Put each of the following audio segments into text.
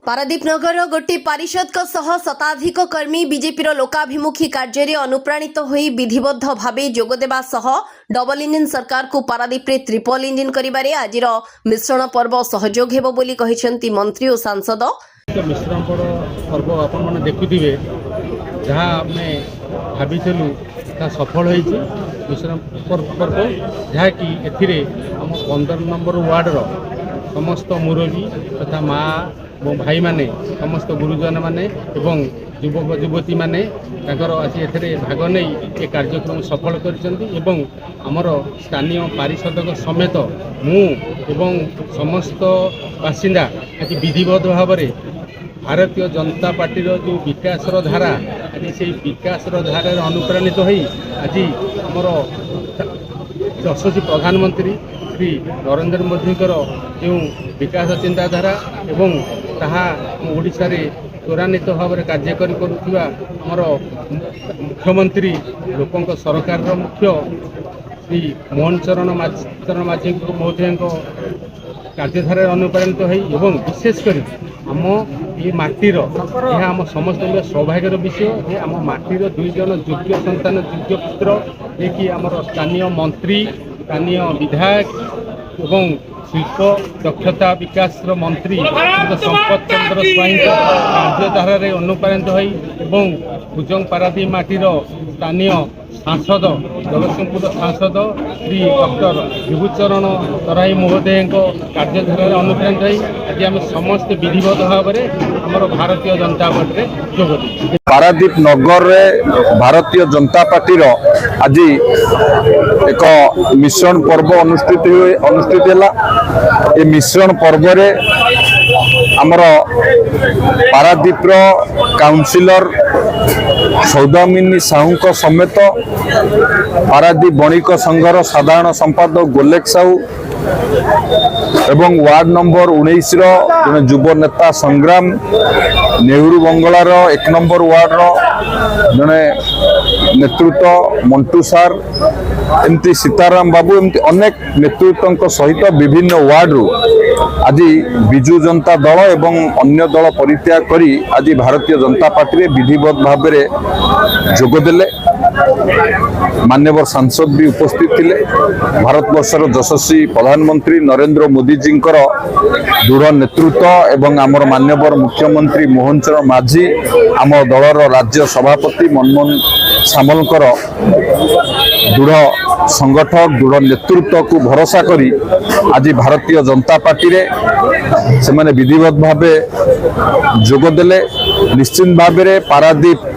पारादीप नगर गोटे पारिषद शताधिक कर्मी बीजेपी लोकाभिमुखी कार्य अनुप्राणित होई विधिबद्ध भाव जोगदेवा सह डबल इंजिन सरकार को पारादीप रे ट्रिपल इंजिन करिबारे आजिर मिश्रण पर्व सहयोग हेबो बोली कहिसेंती मंत्री और सांसद। मिश्रण पर्व आपण माने देखुथिबे जहाँ आमे भाविथिलु ता सफल होईछि। मिश्रण पर्व जहाँ कि एथिरे हम 15 नंबर वार्ड रो समस्त मुरबी तथा माँ भाई माने समस्त गुरुजन माने एवं युवक युवती माने आसी एथिरे भाग नहीं ये कार्यक्रम सफल करिसेंती एवं हमर स्थानीय पारिषदक समेत मु एवं समस्त बासिंदा आज विधिवत भाव में भारतीय जनता पार्टी जो विकास धारा आज से विकास धारा अनुप्राणित होई आज हमर यशस्वी प्रधानमंत्री श्री नरेंद्र मोदी जो विकास चिंताधारा एवं ताहा ओडिशा रे त्वरान्वित भाव में कार्यकारी करुवा आमर मुख्यमंत्री लोकों सरकार मुख्य श्री मोहन चरण माझी महोदय कार्यधारा अनुप्राणित हो विशेषकर आम ये माटीर यह आम समस्त सौभाग्यर विषय आम माटीर 2 जन योग्य संतान योग्य पुत्र जे कि आमर स्थानीय मंत्री स्थानीय विधायक एवं शिल्प दक्षता विकास मंत्री संपत चंद्र स्वाई कार्यधारा अनुप्राणित हो भुजंग पारादीप माटीर स्थानीय सांसद जगतसिंहपुर सांसद श्री डॉक्टर विभूचरण तराई महोदय कार्यधारा अनुप्राणित हो आज आम समस्त विधिवत भाव में आमर भारतीय जनता पार्टी जोग दी। पारादीप नगर रे भारतीय जनता पार्टी आज एक मिश्रण पर्व अनुष्ठित है। ये मिश्रण पर्व रे आमर पारादीप काउंसिलर सौदामिनी साहू समेत पारादीप बणिक संघर साधारण संपादक गोलेक साहू एवं वार्ड नंबर 19 जने युव नेता संग्राम नेहरू बंगलार 1 नंबर वार्ड जने नेतृत्व मंटू सार एमती सीताराम बाबू एमती अनेक नेतृत्व सहित विभिन्न वार्ड रु आज विजु जनता दल एवं अन्य दल परित्याग करी आज भारतीय जनता पार्टी विधिवत भाव में जोगदेले। मान्यवर सांसद भी उपस्थित थिले। भारतवर्षर यशस्वी प्रधानमंत्री नरेंद्र मोदी जी दृढ़ नेतृत्व एवं आमर मान्यवर मुख्यमंत्री मोहन चरण माझी आम दलर राज्य सभापति मनमोहन सामलकर दृढ़ संगठक दृढ़ नेतृत्व को भरोसा करी आज भारतीय जनता पार्टी रे से माने विधिवत भावे जोगदेले। निश्चित भाव में पारादीप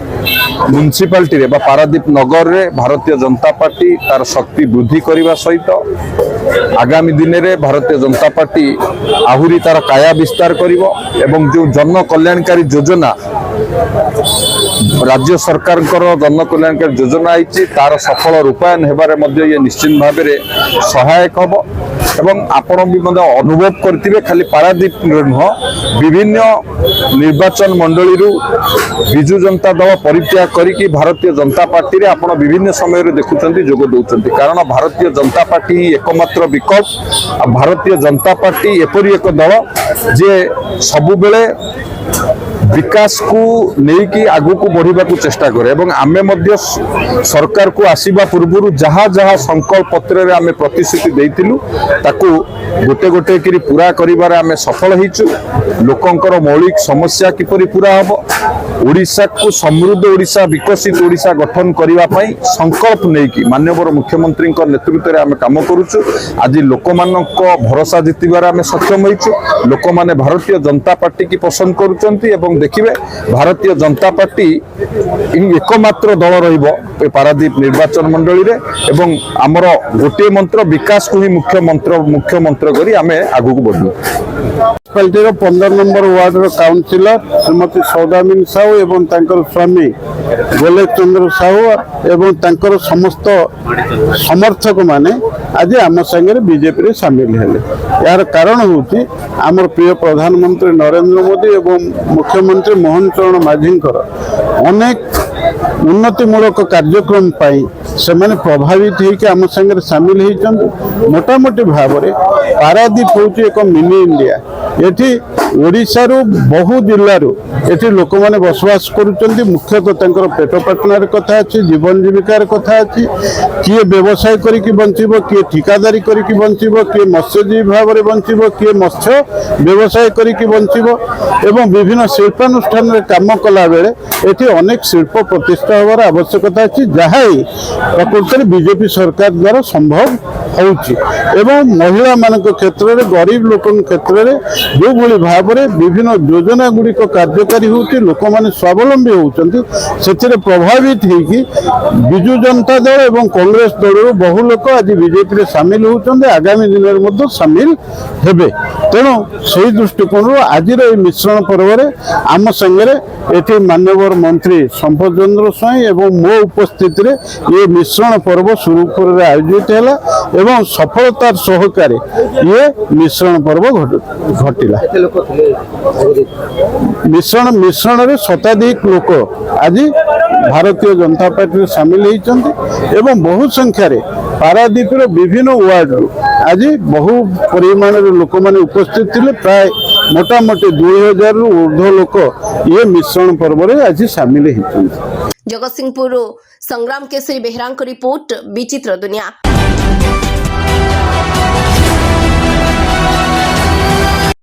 म्युनिसिपालिटी रे बा पारादीप नगर रे भारतीय जनता पार्टी तार शक्ति वृद्धि करने सहित आगामी दिन में भारतीय जनता पार्टी आहुरी तार काया विस्तार करिवो एवं जो जन कल्याणकारी योजना राज्य सरकार जन कल्याणकारी योजना आई तार सफल रूपायन हेबारे मध्य ये निश्चित भाव में सहायक हम एवं आपण भी अनुभव करथिबे खाली पारादीप नुह विभिन्न निर्वाचन मंडली विजु जनता दल परित्याग करिकी भारतीय जनता पार्टी रे आपण विभिन्न समय रे देखुचंती जोग दउचंती कारण भारतीय जनता पार्टी ही एकमात्र विकल्प। भारतीय जनता पार्टी एपरी एक दल जे सबु बेले विकास को लेकिन आगु को बढ़ा को चेष्टा करे एवं आमे मध्य सरकार को आसीबा पूर्व जहाँ जहाँ संकल्प पत्र रे आमे प्रतिश्रुति देइतिलु ताकू गोटे गोटे करी पूरा करिबारे आमे सफल होइछु। लोकंकर मौलिक समस्या किपरि पूरा हबो ओडिशा को समृद्ध ओडिशा विकसित ओडिशा गठन करिबा पई संकल्प नेकी माननीय मुख्यमंत्री नेतृत्व रे आमे काम करूछु। आज लोकमानक भरोसा जितिबारे आमे सक्षम होइछु। लोक माने भारतीय जनता पार्टी की पसंद करूचंती एवं देखिए भारतीय जनता पार्टी एकमात्र दल रहिबो पारादीप निर्वाचन मंडली रे एवं आमर गोटे मंत्र विकास को ही मुख्य मंत्र करी आमे आगु को बढ़ू। Municipality 15 number ward councillor Shrimati Saudamini Sahu एवं तांकर स्वामी गोलेक चंद्र साहू एवं तांकर समस्त समर्थक माने आज आम संगे बीजेपी रे सामिल हेले। यार कारण होउची आमर प्रिय प्रधानमंत्री नरेंद्र मोदी एवं मुख्यमंत्री मोहन चरण माझी अनेक उन्नतिमूलक कार्यक्रम पाई से माने प्रभावित होकर आम संगे सामिल होती। मोटामोटी भाव में पारादीप हूँ एक मिनी इंडिया এটি ওড়িশারু বহু জিল্লারু এটি লোকমানে বসবাস করুଛନ୍ତି মুখ্যতঃ তাଙ୍କର পেট ପାଟଣାର କଥା ଅଛି ଜୀବନ ଜୀବିକାର କଥା ଅଛି କିଏ ବ୍ୟବସାୟ କରିକି ବଞ୍ଚିବ କିଏ ଠିକାଦାରୀ କରିକି ବଞ୍ଚିବ କିଏ ମତ୍ସ୍ୟଜୀବୀ ଭାବରେ ବଞ୍ଚିବ କିଏ ମତ୍ସ୍ୟ ବ୍ୟବସାୟ କରିକି ବଞ୍ଚିବ ଏବଂ ବିଭିନ୍ନ ଶିଳ୍ପାନୁଷ୍ଠାନରେ କାମ କଲା ବେଳେ ଏଠି ଅନେକ ଶିଳ୍ପ ପ୍ରତିଷ୍ଠା ହେବାର ଆବଶ୍ୟକତା ଅଛି ଯାହା ପ୍ରକୃତରେ ବିଜେପି ସରକାର ଦ୍ୱାରା ସମ୍ଭବ ହେଉଛି ଏବଂ ମହିଳାମାନଙ୍କ କ୍ଷେତ୍ରରେ ଗରିବ ଲୋକଙ୍କ କ୍ଷେତ୍ରରେ ଯେଉଁଭଳି ଭାବରେ ବିଭିନ୍ନ ଯୋଜନା ଗୁଡ଼ିକ କାର୍ଯ୍ୟକାରୀ ହେଉଛି ଲୋକମାନେ ସ୍ୱାବଲମ୍ବୀ ହେଉଛନ୍ତି ସେଥିରେ ପ୍ରଭାବିତ ହେଇକି ବିଜୁ ଜନତା ଦଳ ଏବଂ କଂଗ୍ରେସ ଦଳରୁ ବହୁ ଲୋକ ଆଜି ବିଜେପିରେ ସାମିଲ ହେଉଛନ୍ତି ଆଗାମୀ ଦିନରେ ମଧ୍ୟ ସାମିଲ ହେବେ ତେଣୁ ସେହି ଦୃଷ୍ଟିକୋଣରୁ ଆଜିର ଏହି ମିଶ୍ରଣ ପର୍ବରେ ଆମ ସାଙ୍ଗରେ ଏଠି ମାନ୍ୟବର ମନ୍ତ୍ରୀ ସମ୍ପଦ ଚନ୍ଦ୍ର ସ୍ୱାଇଁ ଏବଂ ମୋ ଉପସ୍ଥିତିରେ ଏ ମିଶ୍ରଣ ପର୍ବ ସୁରୁଖୁରୁରେ ଆୟୋଜିତ ହେଲା ଏବଂ ସଫଳତାର ସହକାରେ ଇଏ ମିଶ୍ରଣ ପର୍ବ ଘଟିଲା ମିଶ୍ରଣରେ ଶତାଧିକ ଲୋକ ଆଜି ଭାରତୀୟ ଜନତା ପାର୍ଟିରେ ସାମିଲ ହେଇଛନ୍ତି ଏବଂ ବହୁ ସଂଖ୍ୟାରେ ପାରାଦୀପର ବିଭିନ୍ନ ୱାର୍ଡରୁ ଆଜି ବହୁ ପରିମାଣରେ ଲୋକମାନେ ଉପସ୍ଥିତ ଥିଲେ ପ୍ରାୟ ମୋଟାମୋଟି 2000ରୁ ଉର୍ଦ୍ଧ୍ୱ ଲୋକ ଇଏ ମିଶ୍ରଣ ପର୍ବରେ ଆଜି ସାମିଲ ହେଇଛନ୍ତି। ଜଗତସିଂହପୁରରୁ ସଂଗ୍ରାମ କେଶରୀ ବେହେରାଙ୍କ ରିପୋର୍ଟ ବିଚିତ୍ର ଦୁନିଆ।